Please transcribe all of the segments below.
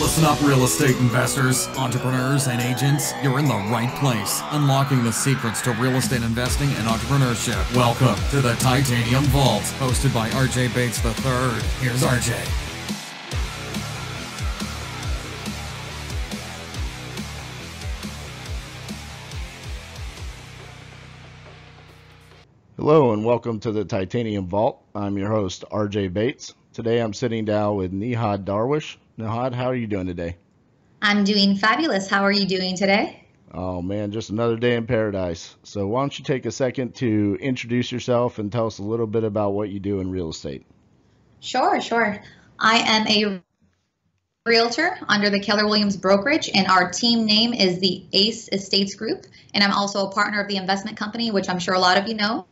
Listen up, real estate investors, entrepreneurs, and agents. You're in the right place, unlocking the secrets to real estate investing and entrepreneurship. Welcome to the Titanium Vault, hosted by RJ Bates III. Here's RJ. Hello and welcome to the Titanium Vault. I'm your host, RJ Bates. Today I'm sitting down with Nehad Darwish. Nehad, how are you doing today? I'm doing fabulous. How are you doing today? Oh man, just another day in paradise. So why don't you take a second to introduce yourself and tell us a little bit about what you do in real estate? Sure. I am a realtor under the Keller Williams brokerage, and our team name is the ACE Estates Group. And I'm also a partner of the investment company, which I'm sure a lot of you know,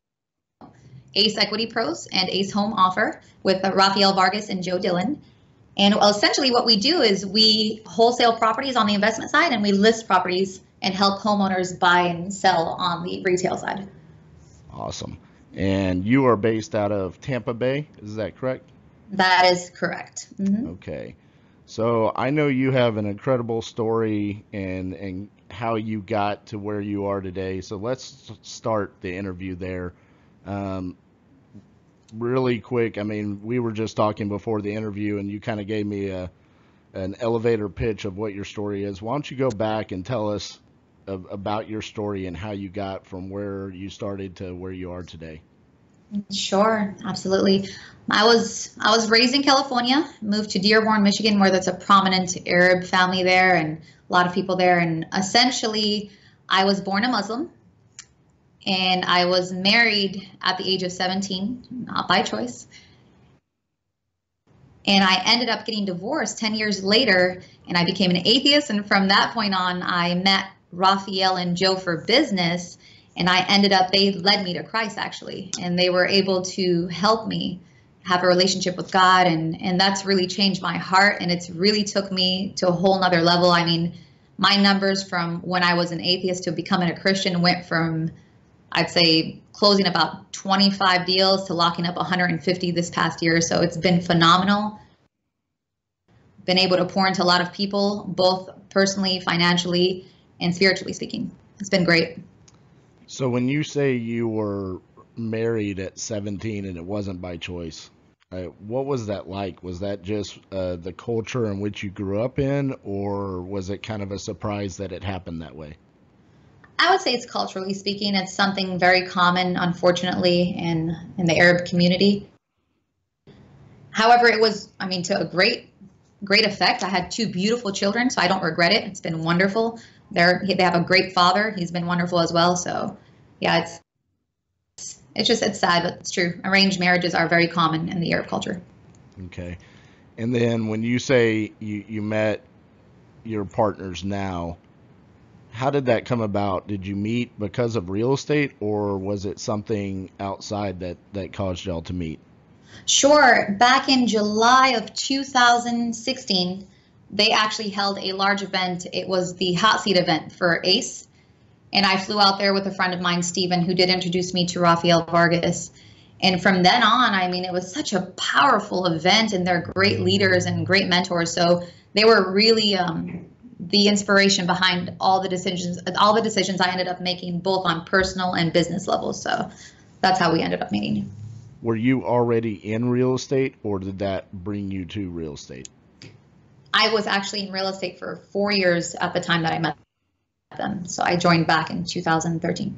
ACE Equity Pros and ACE Home Offer with Rafael Vargas and Joe Dillon. And essentially what we do is we wholesale properties on the investment side, and we list properties and help homeowners buy and sell on the retail side. Awesome. And you are based out of Tampa Bay, is that correct? That is correct. Mm-hmm. Okay. So I know you have an incredible story and how you got to where you are today. So let's start the interview there. Really quick, I mean, we were just talking before the interview and you kind of gave me an elevator pitch of what your story is. Why don't you go back and tell us about your story and how you got from where you started to where you are today? Sure, absolutely. I was raised in California, moved to Dearborn, Michigan, where there's a prominent Arab family there and a lot of people there. And essentially, I was born a Muslim. And I was married at the age of 17, not by choice. And I ended up getting divorced 10 years later, and I became an atheist. And from that point on, I met Rafael and Joe for business, and they led me to Christ, actually. And they were able to help me have a relationship with God, and that's really changed my heart, and it's really took me to a whole nother level. I mean, my numbers from when I was an atheist to becoming a Christian went from, I'd say, closing about 25 deals to locking up 150 this past year. So it's been phenomenal. Been able to pour into a lot of people, both personally, financially, and spiritually speaking. It's been great. So when you say you were married at 17 and it wasn't by choice, what was that like? Was that just the culture in which you grew up in, or was it kind of a surprise that it happened that way? I would say it's culturally speaking. It's something very common, unfortunately, in the Arab community. However, it was, I mean, to a great effect. I had two beautiful children, so I don't regret it. It's been wonderful. They have a great father. He's been wonderful as well. So, yeah, it's sad, but it's true. Arranged marriages are very common in the Arab culture. Okay. And then when you say you met your partners now, how did that come about? Did you meet because of real estate, or was it something outside that caused y'all to meet? Sure. Back in July of 2016, they actually held a large event. It was the hot seat event for ACE. And I flew out there with a friend of mine, Stephen, who did introduce me to Rafael Vargas. And from then on, I mean, it was such a powerful event, and they're great leaders and great mentors. So they were really the inspiration behind all the decisions I ended up making, both on personal and business levels. So that's how we ended up meeting. Were you already in real estate, or did that bring you to real estate? I was actually in real estate for 4 years at the time that I met them. So I joined back in 2013.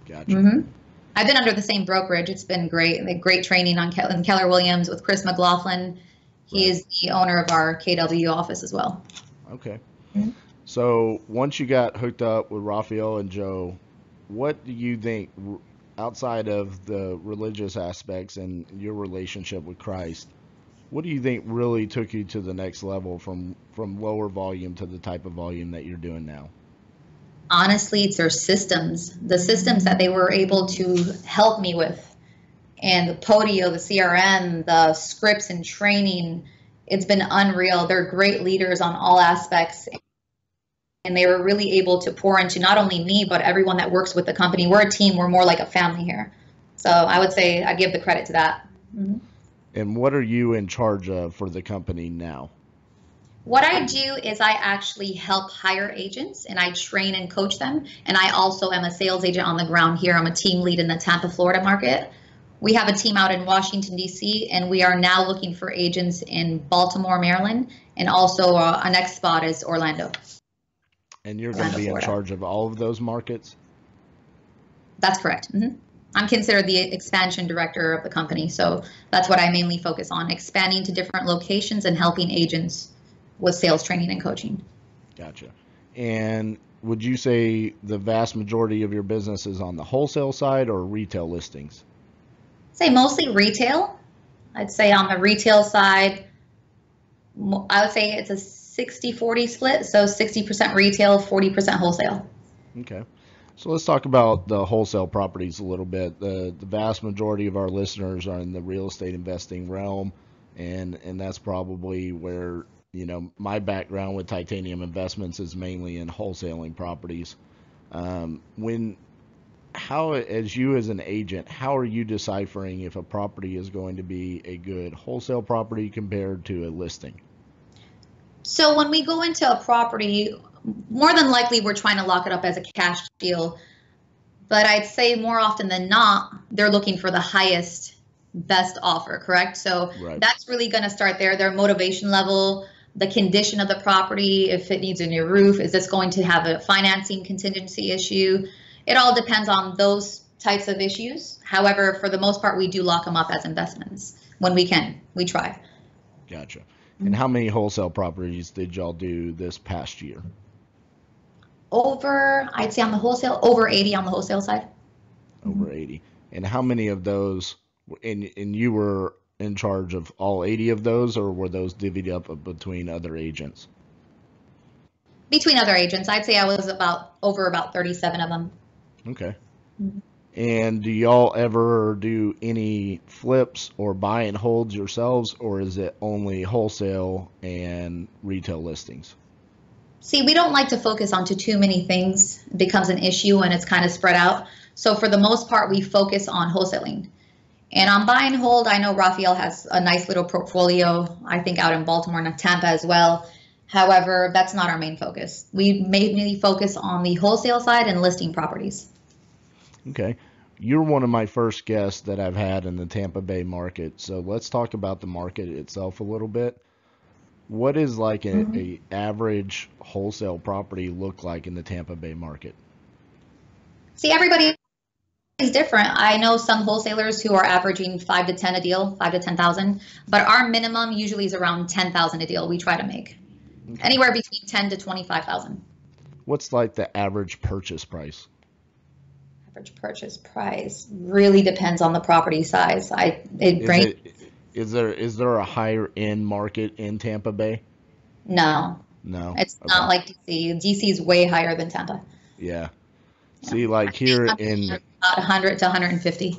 Gotcha. Mm-hmm. I've been under the same brokerage. It's been great. Great training in Keller Williams with Chris McLaughlin. He is the owner of our KW office as well. Okay. Mm-hmm. So once you got hooked up with Rafael and Joe, what do you think, outside of the religious aspects and your relationship with Christ, what do you think really took you to the next level from lower volume to the type of volume that you're doing now? Honestly, it's their systems, the systems that they were able to help me with, and the Podio, the CRM, the scripts and training. It's been unreal. They're great leaders on all aspects, and they were really able to pour into not only me, but everyone that works with the company. We're a team. We're more like a family here. So I would say I give the credit to that. Mm-hmm. And what are you in charge of for the company now? What I do is I actually help hire agents and I train and coach them. And I also am a sales agent on the ground here. I'm a team lead in the Tampa, Florida market. We have a team out in Washington, D.C., and we are now looking for agents in Baltimore, Maryland, and also our next spot is Orlando. And you're going to be Florida. in charge of all of those markets? That's correct. I'm considered the expansion director of the company. So that's what I mainly focus on, expanding to different locations and helping agents with sales training and coaching. Gotcha. And would you say the vast majority of your business is on the wholesale side or retail listings? Say mostly retail. I'd say on the retail side, I would say it's a 60-40 split. So 60% retail, 40% wholesale. Okay. So let's talk about the wholesale properties a little bit. The vast majority of our listeners are in the real estate investing realm, and that's probably where, you know, my background with Titanium Investments is mainly in wholesaling properties. As you as an agent, how are you deciphering if a property is going to be a good wholesale property compared to a listing? So when we go into a property, more than likely we're trying to lock it up as a cash deal. But I'd say more often than not, they're looking for the highest, best offer, correct? So That's really going to start there. Their motivation level, the condition of the property, if it needs a new roof, is this going to have a financing contingency issue? It all depends on those types of issues. However, for the most part, we do lock them up as investments when we can. We try. Gotcha. And how many wholesale properties did y'all do this past year? I'd say on the wholesale, over 80 on the wholesale side. Over 80. And how many of those, and you were in charge of all 80 of those, or were those divvied up between other agents? Between other agents. I'd say I was over about 37 of them. Okay. And do y'all ever do any flips or buy and holds yourselves, or is it only wholesale and retail listings? See, we don't like to focus on too many things. It becomes an issue when it's kind of spread out. So for the most part, we focus on wholesaling. And on buy and hold, I know Raphael has a nice little portfolio, I think out in Baltimore and Tampa as well. However, that's not our main focus. We mainly focus on the wholesale side and listing properties. Okay. You're one of my first guests that I've had in the Tampa Bay market. So let's talk about the market itself a little bit. What is like a average wholesale property look like in the Tampa Bay market? See, everybody is different. I know some wholesalers who are averaging 5 to 10 a deal, 5 to 10,000, but our minimum usually is around 10,000 a deal. We try to make anywhere between 10 to 25,000. What's like the average purchase price? Average purchase price really depends on the property size. Is there a higher end market in Tampa Bay? No. It's not like DC. DC is way higher than Tampa. Yeah. See, like here in about 100 to 150.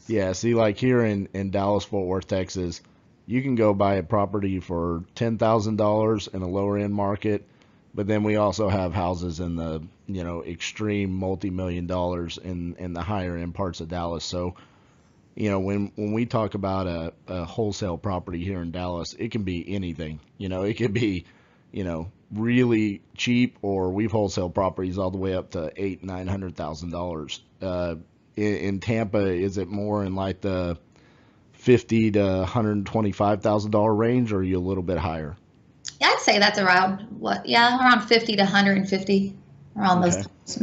Yeah. See, like here in Dallas, Fort Worth, Texas, you can go buy a property for $10,000 in a lower end market, but then we also have houses in the extreme multi-million dollars in the higher end parts of Dallas. So, when we talk about a wholesale property here in Dallas, it can be anything. It could be, really cheap, or we've wholesale properties all the way up to $800,000-$900,000. In Tampa, is it more in like the $50,000 to $125,000 range, or are you a little bit higher? Yeah, I'd say that's around around 50 to 150, around those times.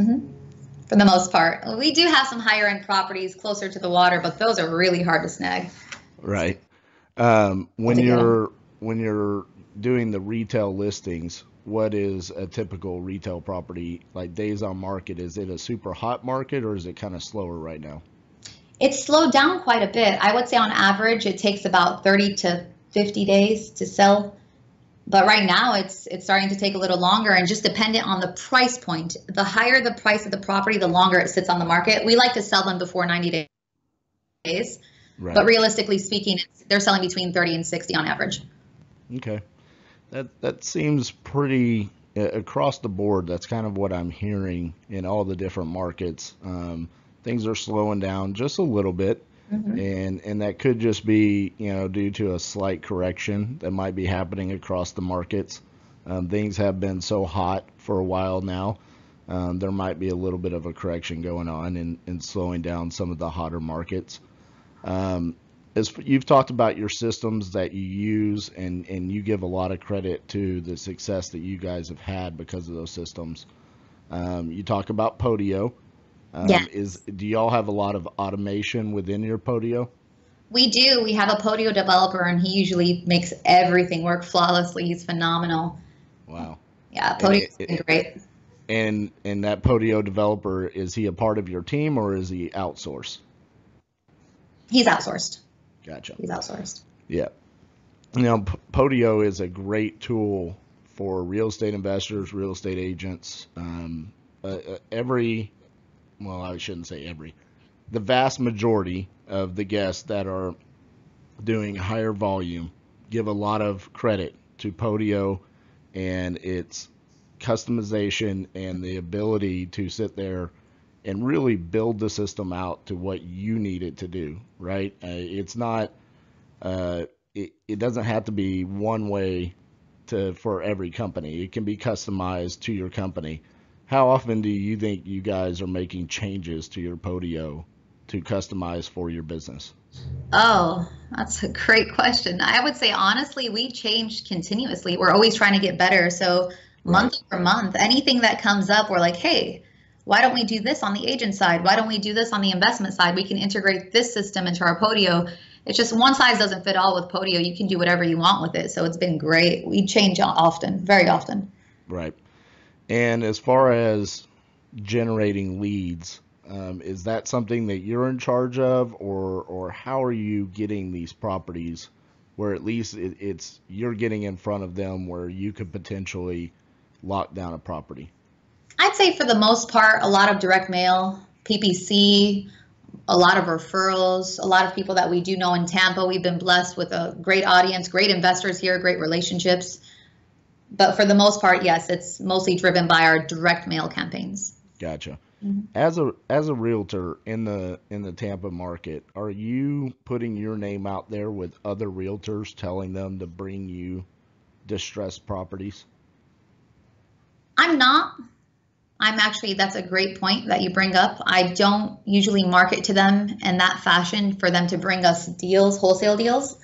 For the most part. We do have some higher end properties closer to the water, but those are really hard to snag. Right. When you're doing the retail listings, what is a typical retail property like days on market? Is it a super hot market, or is it kind of slower right now? It's slowed down quite a bit. I would say on average it takes about 30 to 50 days to sell. But right now it's starting to take a little longer, and just dependent on the price point. The higher the price of the property, the longer it sits on the market. We like to sell them before 90 days. Right. But realistically speaking, they're selling between 30 and 60 on average. Okay. That seems pretty across the board. That's kind of what I'm hearing in all the different markets. Things are slowing down just a little bit. And that could just be, due to a slight correction that might be happening across the markets. Things have been so hot for a while now. There might be a little bit of a correction going on and slowing down some of the hotter markets. As you've talked about your systems that you use, and you give a lot of credit to the success that you guys have had because of those systems. You talk about Podio. Yes. Do y'all have a lot of automation within your Podio? We do. We have a Podio developer, and he usually makes everything work flawlessly. He's phenomenal. Wow. Yeah, And Podio's been great. and that Podio developer, is he a part of your team or is he outsourced? He's outsourced. Gotcha. He's outsourced. Yeah. Now, Podio is a great tool for real estate investors, real estate agents. Well, I shouldn't say every. The vast majority of the guests that are doing higher volume give a lot of credit to Podio and its customization and the ability to sit there and really build the system out to what you need it to do, right? It's not, it doesn't have to be one way for every company. It can be customized to your company. How often do you think you guys are making changes to your Podio to customize for your business? Oh, that's a great question. I would say honestly, we change continuously. We're always trying to get better. So Right. month for month, anything that comes up, we're like, hey, why don't we do this on the agent side? Why don't we do this on the investment side? We can integrate this system into our Podio. It's just one size doesn't fit all with Podio. You can do whatever you want with it. So it's been great. We change often, very often. Right. And as far as generating leads, is that something that you're in charge of, or how are you getting these properties where at least it's you're getting in front of them where you could potentially lock down a property? I'd say for the most part, a lot of direct mail, PPC, a lot of referrals, a lot of people that we do know in Tampa. We've been blessed with a great audience, great investors here, great relationships. But for the most part, yes, it's mostly driven by our direct mail campaigns. Gotcha. Mhm. As a realtor in the Tampa market, are you putting your name out there with other realtors telling them to bring you distressed properties? I'm not. I'm actually, that's a great point that you bring up. I don't usually market to them in that fashion for them to bring us deals, wholesale deals.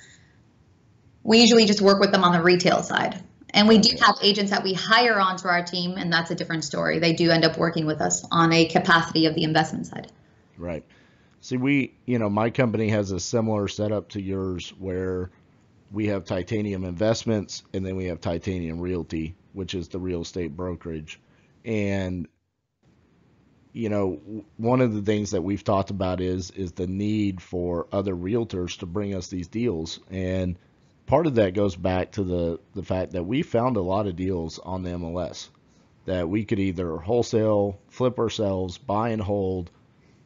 We usually just work with them on the retail side. And we do Okay. have agents that we hire onto our team, and that's a different story. They do end up working with us on a capacity of the investment side. Right. See, my company has a similar setup to yours where we have Titanium Investments and then we have Titanium Realty, which is the real estate brokerage. And, one of the things that we've talked about is the need for other realtors to bring us these deals. And part of that goes back to the fact that we found a lot of deals on the MLS that we could either wholesale, flip ourselves, buy and hold,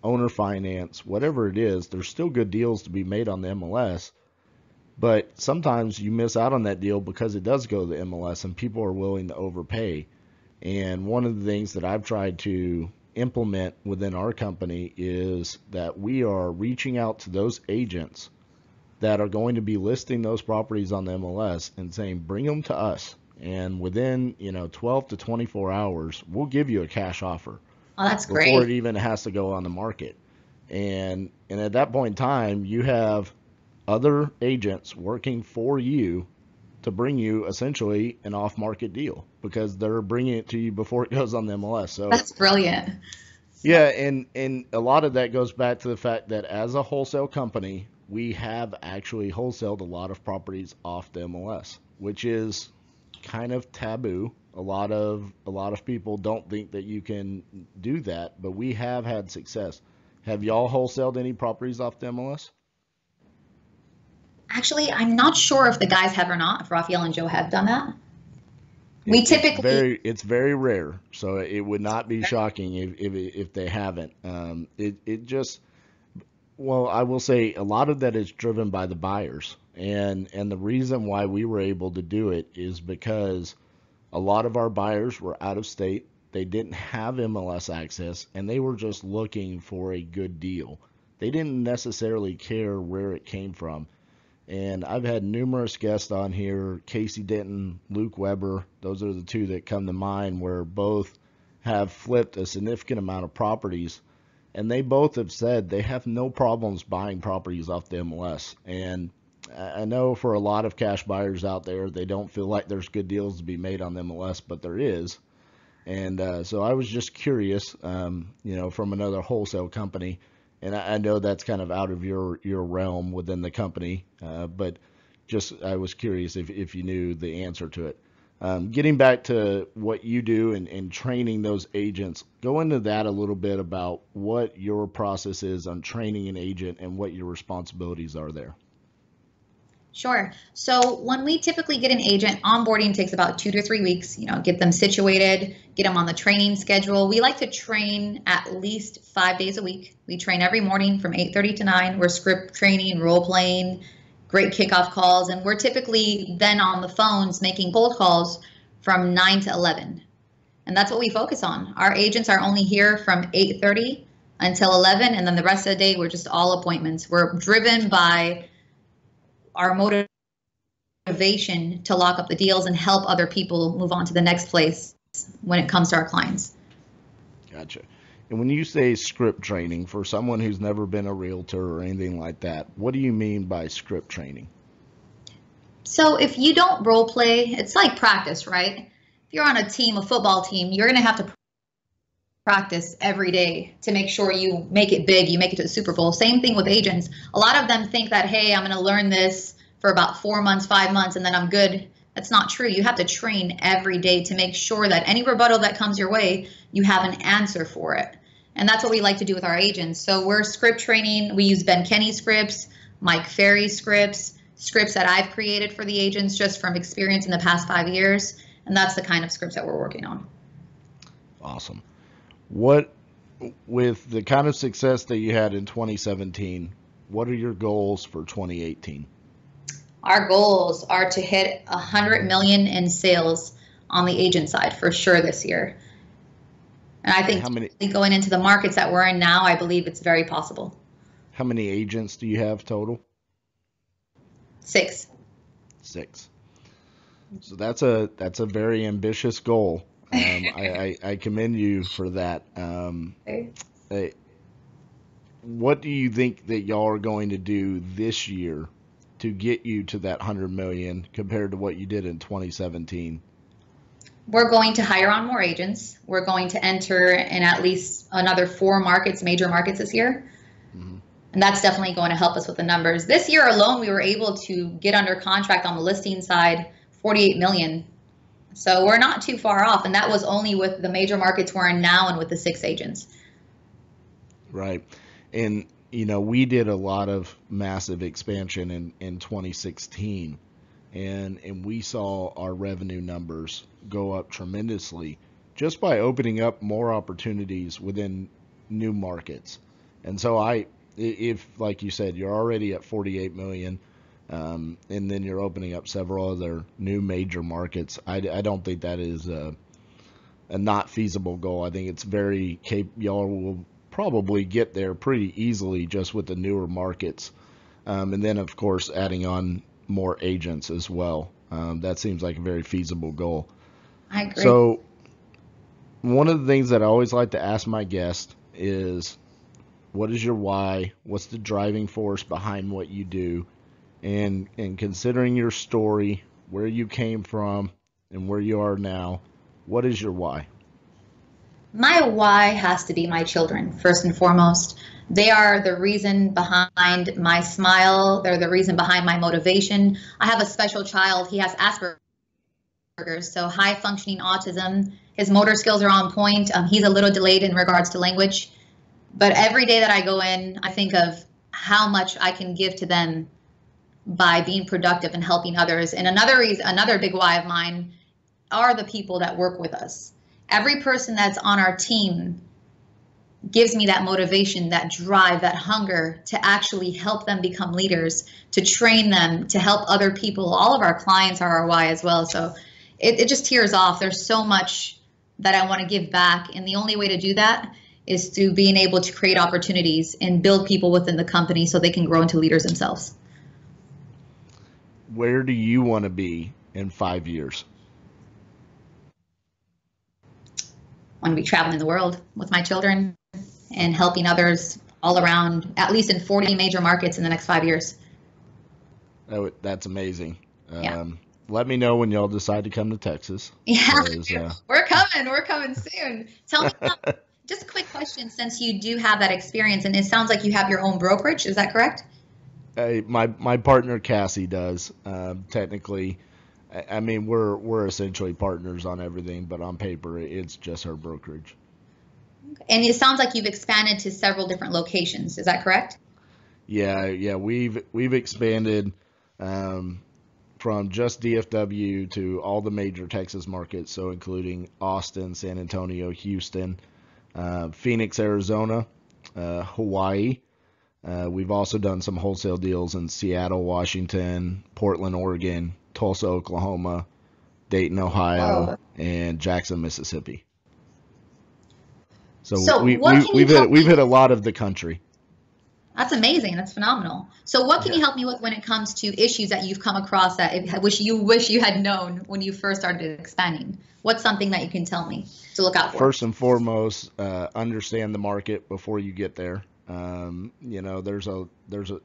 owner finance, whatever it is. There's still good deals to be made on the MLS, but sometimes you miss out on that deal because it does go to the MLS and people are willing to overpay. And one of the things that I've tried to implement within our company is that we are reaching out to those agents that are going to be listing those properties on the MLS and saying, bring them to us. And within, 12 to 24 hours, we'll give you a cash offer Oh, that's before great. it even has to go on the market. And at that point in time, you have other agents working for you to bring you essentially an off-market deal because they're bringing it to you before it goes on the MLS. So That's brilliant. yeah, and a lot of that goes back to the fact that as a wholesale company, we have actually wholesaled a lot of properties off the MLS, which is kind of taboo. A lot of people don't think that you can do that, but we have had success. Have y'all wholesaled any properties off the MLS? Actually, I'm not sure if the guys have or not, if Raphael and Joe have done that. We It's typically, very rare, so it would not be shocking if they haven't. It just, well, I will say a lot of that is driven by the buyers, and the reason why we were able to do it is because a lot of our buyers were out of state. They didn't have MLS access, and they were just looking for a good deal. They didn't necessarily care where it came from. And I've had numerous guests on here, Casey Denton, Luke Weber. Those are the two that come to mind, where both have flipped a significant amount of properties. And they both have said they have no problems buying properties off the MLS. And I know for a lot of cash buyers out there, they don't feel like there's good deals to be made on the MLS, but there is. And so I was just curious, from another wholesale company, and I know that's kind of out of your realm within the company, but just I was curious if you knew the answer to it. Getting back to what you do and training those agents, go into that a little bit about what your process is on training an agent and what your responsibilities are there. Sure. So when we typically get an agent, onboarding takes about 2 to 3 weeks, get them situated, get them on the training schedule. We like to train at least 5 days a week. We train every morning from 8:30 to 9. We're script training, role playing, great kickoff calls, and we're typically then on the phones making cold calls from 9 to 11. And that's what we focus on. Our agents are only here from 8:30 until 11, and then the rest of the day we're just all appointments. We're driven by our motivation to lock up the deals and help other people move on to the next place when it comes to our clients. Gotcha. And when you say script training, for someone who's never been a realtor or anything like that, what do you mean by script training? So if you don't role play, it's like practice, right? If you're on a team, a football team, you're going to have to practice every day to make sure you make it big, you make it to the Super Bowl. Same thing with agents. A lot of them think that, hey, I'm going to learn this for about 4 months, 5 months, and then I'm good. That's not true. You have to train every day to make sure that any rebuttal that comes your way, you have an answer for it. And that's what we like to do with our agents. So we're script training. We use Ben Kenny scripts, Mike Ferry scripts that I've created for the agents just from experience in the past 5 years. And that's the kind of scripts that we're working on. Awesome. What, with the kind of success that you had in 2017, what are your goals for 2018? Our goals are to hit 100 million in sales on the agent side for sure this year. And I think going into the markets that we're in now, I believe it's very possible. How many agents do you have total? 6. 6. So that's a very ambitious goal. I commend you for that. What do you think that y'all are going to do this year to get you to that 100 million compared to what you did in 2017? We're going to hire on more agents. We're going to enter in at least another 4 markets, major markets this year. Mm-hmm. And that's definitely going to help us with the numbers. This year alone, we were able to get under contract on the listing side, 48 million. So we're not too far off, and that was only with the major markets we're in now and with the 6 agents. Right. And, we did a lot of massive expansion in 2016, and we saw our revenue numbers go up tremendously just by opening up more opportunities within new markets. And so if, like you said, you're already at 48 million, and then you're opening up several other new major markets, I don't think that is a not feasible goal. I think it's very y'all will probably get there pretty easily just with the newer markets, and then of course adding on more agents as well. That seems like a very feasible goal. I agree. So one of the things that I always like to ask my guests is, what is your why? What's the driving force behind what you do? And considering your story, where you came from and where you are now, what is your why? My why has to be my children, first and foremost. They are the reason behind my smile. They're the reason behind my motivation. I have a special child. He has Asperger's, so high functioning autism. His motor skills are on point. He's a little delayed in regards to language. But every day that I go in, I think of how much I can give to them by being productive and helping others. And another big why of mine are the people that work with us. Every person that's on our team gives me that motivation, that drive, that hunger to actually help them become leaders, to train them, to help other people. All of our clients are our why as well. So it just tears off. There's so much that I want to give back. And the only way to do that is through being able to create opportunities and build people within the company so they can grow into leaders themselves. where do you want to be in 5 years? I want to be traveling the world with my children and helping others all around, at least in 40 major markets in the next 5 years. That's amazing. Yeah. Let me know when y'all decide to come to Texas. Yeah, we're coming. We're coming soon. Tell me, just a quick question, since you do have that experience, and it sounds like you have your own brokerage. Is that correct? My partner Cassie does. Technically, I mean we're essentially partners on everything, but on paper it's just her brokerage. And it sounds like you've expanded to several different locations. Is that correct? Yeah, we've expanded from just DFW to all the major Texas markets, so including Austin, San Antonio, Houston, Phoenix, Arizona, Hawaii. We've also done some wholesale deals in Seattle, Washington, Portland, Oregon, Tulsa, Oklahoma, Dayton, Ohio, and Jackson, Mississippi. So we've hit a lot of the country. That's amazing. That's phenomenal. So what can you help me with when it comes to issues that you've come across that you wish you had known when you first started expanding? What's something that you can tell me to look out for? First and foremost, understand the market before you get there. There's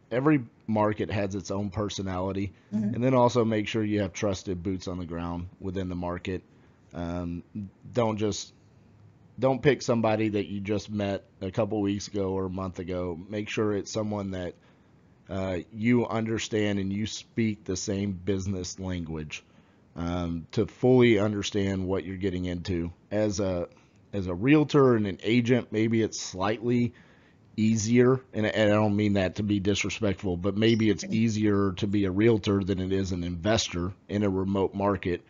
every market has its own personality, and then also make sure you have trusted boots on the ground within the market. Don't pick somebody that you just met a couple weeks ago or a month ago. Make sure it's someone that you understand and you speak the same business language to fully understand what you're getting into. As a realtor and an agent, maybe it's slightly easier, and I don't mean that to be disrespectful, but maybe it's easier to be a realtor than it is an investor in a remote market.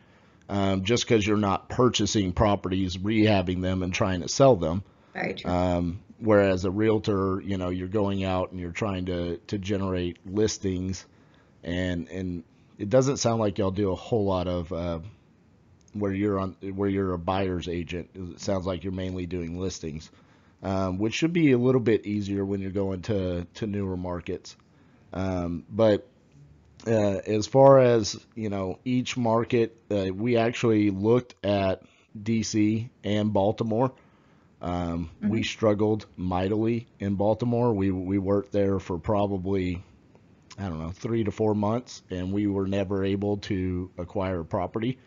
Just because you're not purchasing properties, rehabbing them, and trying to sell them. Very true. Whereas a realtor, you're going out and you're trying to generate listings, and it doesn't sound like y'all do a whole lot of where you're a buyer's agent. It sounds like you're mainly doing listings, which should be a little bit easier when you're going to newer markets. But as far as each market, we actually looked at DC and Baltimore. We struggled mightily in Baltimore. We worked there for probably 3 to 4 months, and we were never able to acquire a property.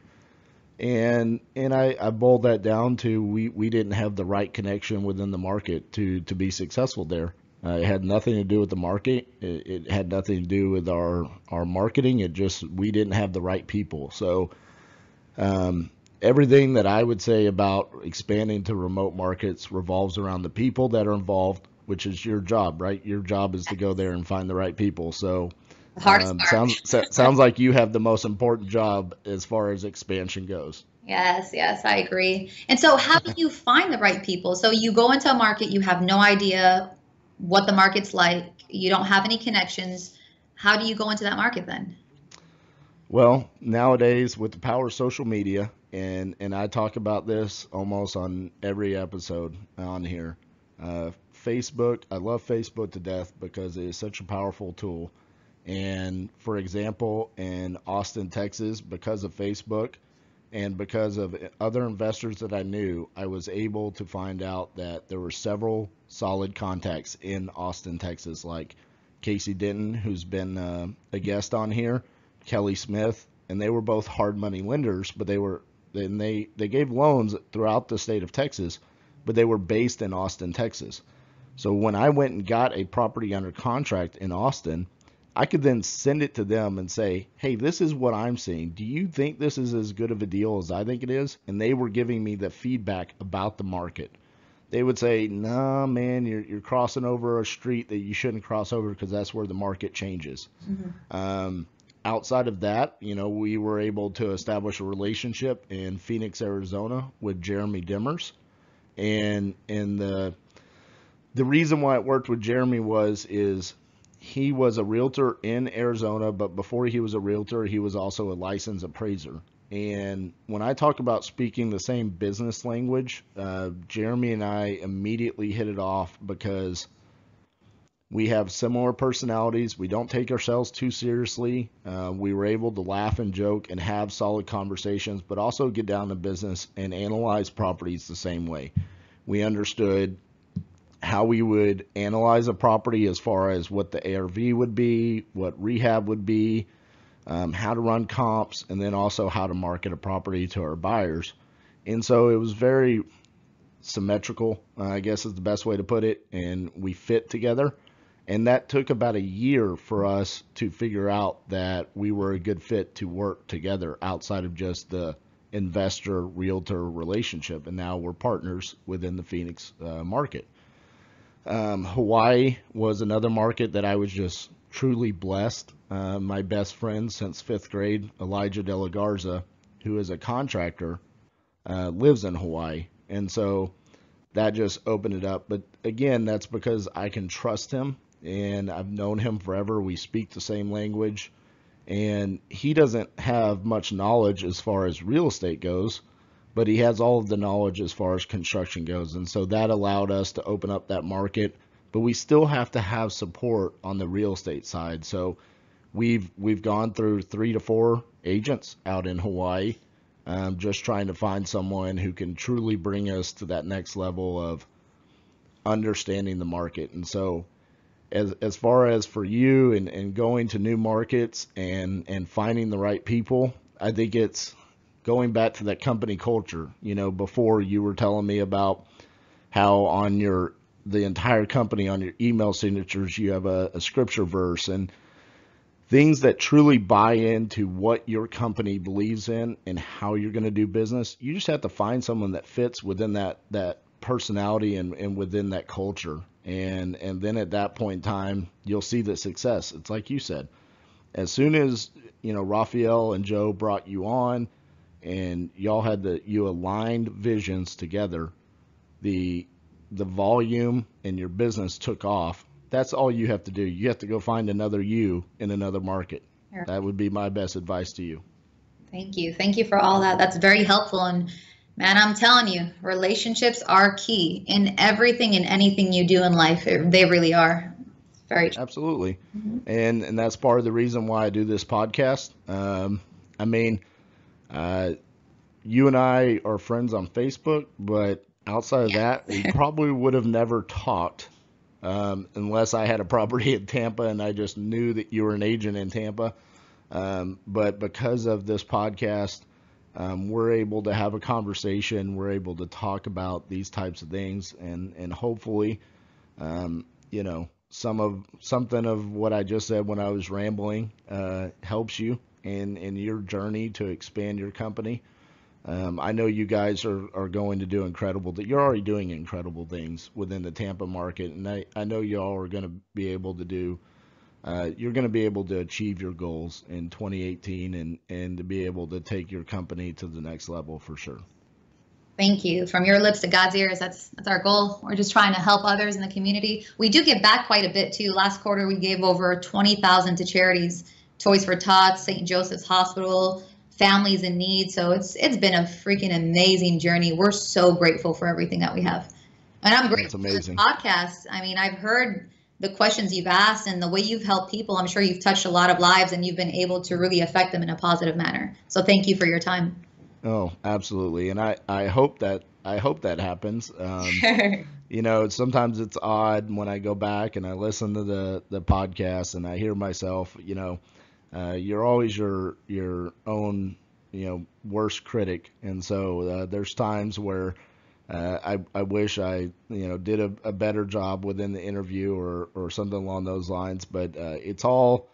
And I boiled that down to we didn't have the right connection within the market to be successful there. It had nothing to do with the market. It had nothing to do with our marketing. We didn't have the right people. So everything that I would say about expanding to remote markets revolves around the people that are involved, which is your job, right? Your job is to go there and find the right people. So sounds like you have the most important job as far as expansion goes. Yes, I agree. And so how do you find the right people? So you go into a market, you have no idea what the market's like, you don't have any connections. How do you go into that market then? Well, nowadays with the power of social media, and I talk about this almost on every episode on here, Facebook, I love Facebook to death because it is such a powerful tool. And for example, in Austin, Texas, because of Facebook and because of other investors that I knew, I was able to find out that there were several solid contacts in Austin, Texas, like Casey Denton, who's been a guest on here, Kelly Smith, and they were both hard money lenders, but they gave loans throughout the state of Texas, but they were based in Austin, Texas. So when I went and got a property under contract in Austin, I could then send it to them and say, hey, this is what I'm seeing. Do you think this is as good of a deal as I think it is? And they were giving me the feedback about the market. They would say, nah, man, you're crossing over a street that you shouldn't cross over because that's where the market changes. Outside of that, we were able to establish a relationship in Phoenix, Arizona with Jeremy Dimmers. And the reason why it worked with Jeremy is he was a realtor in Arizona, but before he was a realtor, he was also a licensed appraiser. And when I talk about speaking the same business language, Jeremy and I immediately hit it off because We have similar personalities. We don't take ourselves too seriously. We were able to laugh and joke and have solid conversations, but also get down to business and analyze properties the same way. We understood how we would analyze a property as far as what the ARV would be, what rehab would be, how to run comps, and then also how to market a property to our buyers. And so it was very symmetrical, I guess is the best way to put it, and we fit together. And that took about a year for us to figure out that we were a good fit to work together outside of just the investor-realtor relationship. And now we're partners within the Phoenix market. Hawaii was another market that I was just truly blessed. My best friend since 5th grade, Elijah De La Garza, who is a contractor, lives in Hawaii. And so that just opened it up. But again, that's because I can trust him, and I've known him forever. We speak the same language, and he doesn't have much knowledge as far as real estate goes, but he has all of the knowledge as far as construction goes. And so that allowed us to open up that market, but we still have to have support on the real estate side. So we've gone through 3 to 4 agents out in Hawaii, just trying to find someone who can truly bring us to that next level of understanding the market. And so as far as for you and going to new markets and finding the right people, I think it's going back to that company culture. You know, before you were telling me about how on the entire company, on your email signatures, you have a scripture verse and things that truly buy into what your company believes in and how you're going to do business. You just have to find someone that fits within that personality and within that culture. And then at that point in time, you'll see the success. It's like you said, as soon as, Raphael and Joe brought you on and y'all had you aligned visions together, the volume in your business took off. That's all you have to do. You have to go find another you in another market. Sure. That would be my best advice to you. Thank you. Thank you for all that. That's very helpful. And man, I'm telling you, relationships are key in everything and anything you do in life. They really are. Very true. Absolutely. Mm-hmm. And that's part of the reason why I do this podcast. You and I are friends on Facebook, but outside of that, we probably would have never talked unless I had a property in Tampa and I just knew that you were an agent in Tampa. But because of this podcast, we're able to have a conversation. We're able to talk about these types of things, and hopefully, something of what I just said when I was rambling helps you in your journey to expand your company. I know you guys are going to do you're already doing incredible things within the Tampa market, and I know y'all are going to be able to do. You're going to be able to achieve your goals in 2018 and to be able to take your company to the next level for sure. Thank you. From your lips to God's ears, that's our goal. We're just trying to help others in the community. We do give back quite a bit too. Last quarter, we gave over $20,000 to charities, Toys for Tots, St. Joseph's Hospital, families in need. So it's been a freaking amazing journey. We're so grateful for everything that we have. And I'm grateful for this podcast. I mean, I've heard the questions you've asked and the way you've helped people. I'm sure you've touched a lot of lives and you've been able to really affect them in a positive manner. So thank you for your time. Oh, absolutely. And I hope that happens. Sometimes it's odd when I go back and I listen to the podcast and I hear myself, you're always your own, worst critic. And so there's times where I wish I, did a better job within the interview or something along those lines. But it's all,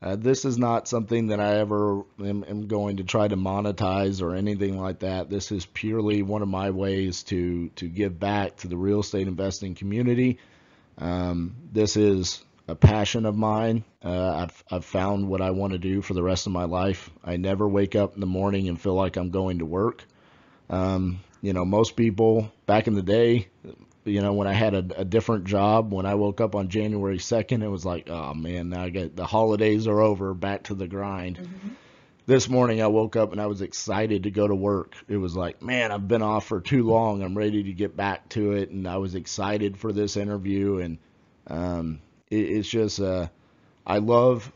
this is not something that I ever am going to try to monetize or anything like that. This is purely one of my ways to give back to the real estate investing community. This is a passion of mine. I've found what I want to do for the rest of my life. I never wake up in the morning and feel like I'm going to work. Most people back in the day, when I had a different job, when I woke up on January 2nd, it was like, oh man, now the holidays are over, back to the grind. Mm-hmm. This morning I woke up and I was excited to go to work. It was like, man, I've been off for too long. I'm ready to get back to it. And I was excited for this interview. And it's just I love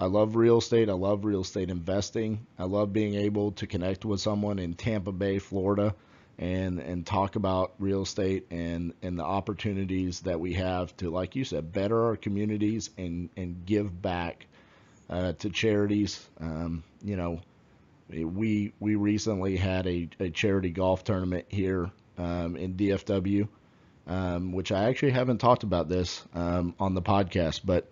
real estate. I love real estate investing. I love being able to connect with someone in Tampa Bay, Florida, and talk about real estate and the opportunities that we have to, like you said, better our communities and give back to charities. We recently had a charity golf tournament here in DFW, which I actually haven't talked about this on the podcast, but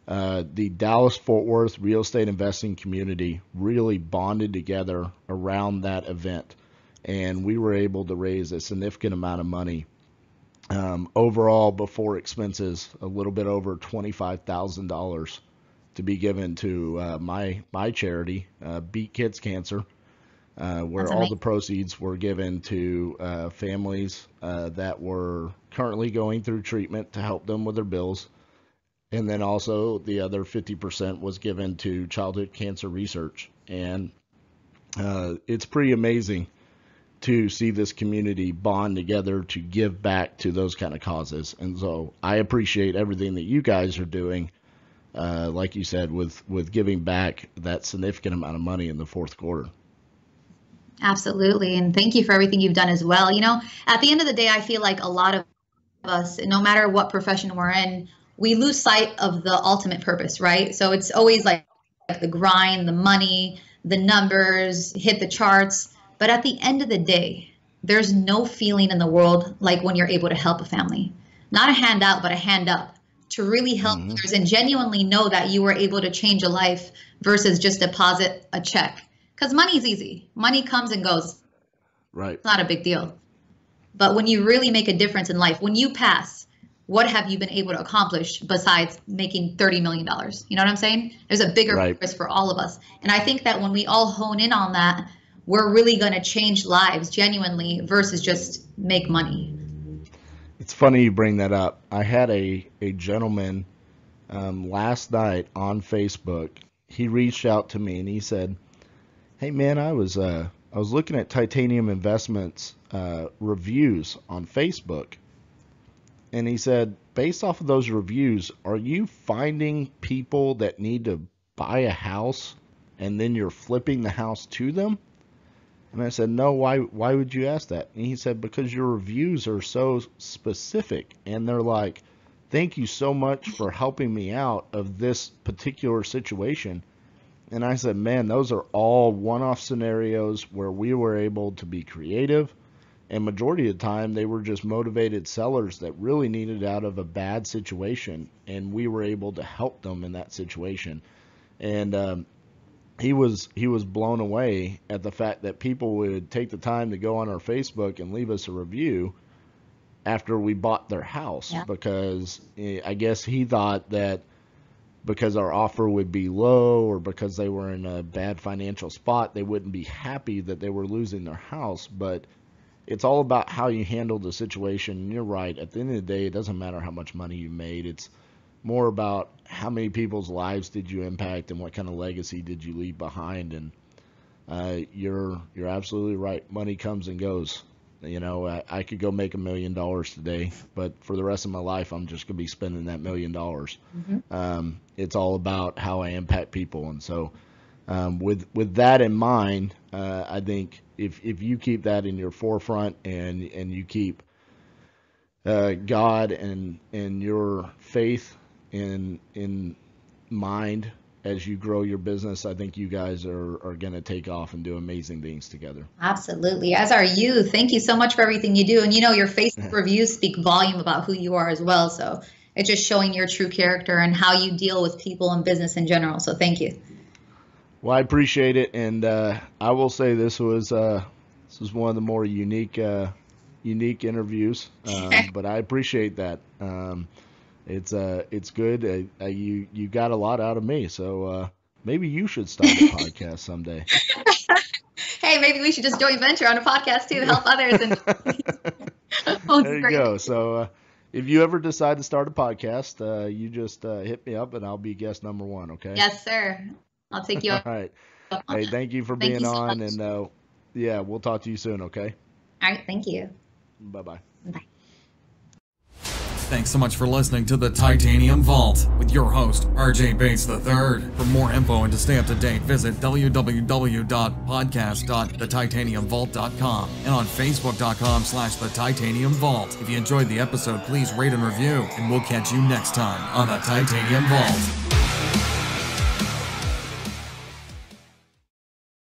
the Dallas-Fort Worth real estate investing community really bonded together around that event, and we were able to raise a significant amount of money. Overall, before expenses, a little bit over $25,000 to be given to my charity, Beat Kids Cancer, where all the proceeds were given to families that were currently going through treatment to help them with their bills. And then also the other 50% was given to childhood cancer research. And it's pretty amazing to see this community bond together to give back to those kind of causes. And so I appreciate everything that you guys are doing, like you said, with giving back that significant amount of money in the fourth quarter. Absolutely. And thank you for everything you've done as well. At the end of the day, I feel like a lot of us, no matter what profession we're in, we lose sight of the ultimate purpose, right? So it's always like the grind, the money, the numbers, hit the charts. But at the end of the day, there's no feeling in the world like when you're able to help a family. Not a handout, but a hand up to really help others and genuinely know that you were able to change a life versus just deposit a check. Because money is easy. Money comes and goes. Right. It's not a big deal. But when you really make a difference in life, when you pass, what have you been able to accomplish besides making $30 million? You know what I'm saying? There's a bigger purpose for all of us. And I think that when we all hone in on that, we're really going to change lives genuinely versus just make money. It's funny you bring that up. I had a gentleman last night on Facebook. He reached out to me and he said, "Hey man, I was looking at Titanium Investments reviews on Facebook." And he said, based off of those reviews, are you finding people that need to buy a house and then you're flipping the house to them? And I said, no, why would you ask that? And he said, because your reviews are so specific. And they're like, thank you so much for helping me out of this particular situation. And I said, man, those are all one-off scenarios where we were able to be creative. And majority of the time, they were just motivated sellers that really needed out of a bad situation, and we were able to help them in that situation. And he was blown away at the fact that people would take the time to go on our Facebook and leave us a review after we bought their house, because I guess he thought that because our offer would be low or because they were in a bad financial spot, they wouldn't be happy that they were losing their house. But it's all about how you handle the situation. And you're right. At the end of the day, it doesn't matter how much money you made. It's more about how many people's lives did you impact and what kind of legacy did you leave behind. And you're absolutely right. Money comes and goes. I could go make $1 million today, but for the rest of my life, I'm just going to be spending that $1 million. It's all about how I impact people. And so with that in mind, I think if you keep that in your forefront and you keep God and your faith in mind as you grow your business, I think you guys are going to take off and do amazing things together. Absolutely. As are you. Thank you so much for everything you do. And your Facebook reviews speak volume about who you are as well. So it's just showing your true character and how you deal with people and business in general. So thank you. Well, I appreciate it, and I will say this was one of the more unique interviews, but I appreciate that. It's good. You got a lot out of me, so maybe you should start a podcast someday. Hey, maybe we should just joint venture on a podcast too, help others. There you go. So if you ever decide to start a podcast, you just hit me up, and I'll be guest number 1. Okay? Yes, sir. I'll take you. All right. Hey, thank you for being on, and we'll talk to you soon. Okay. All right. Thank you. Bye-bye. Bye. Thanks so much for listening to the Titanium Vault with your host, RJ Bates III. For more info and to stay up to date, visit www.podcast.thetitaniumvault.com and on facebook.com/The Titanium Vault. If you enjoyed the episode, please rate and review, and we'll catch you next time on the Titanium Vault.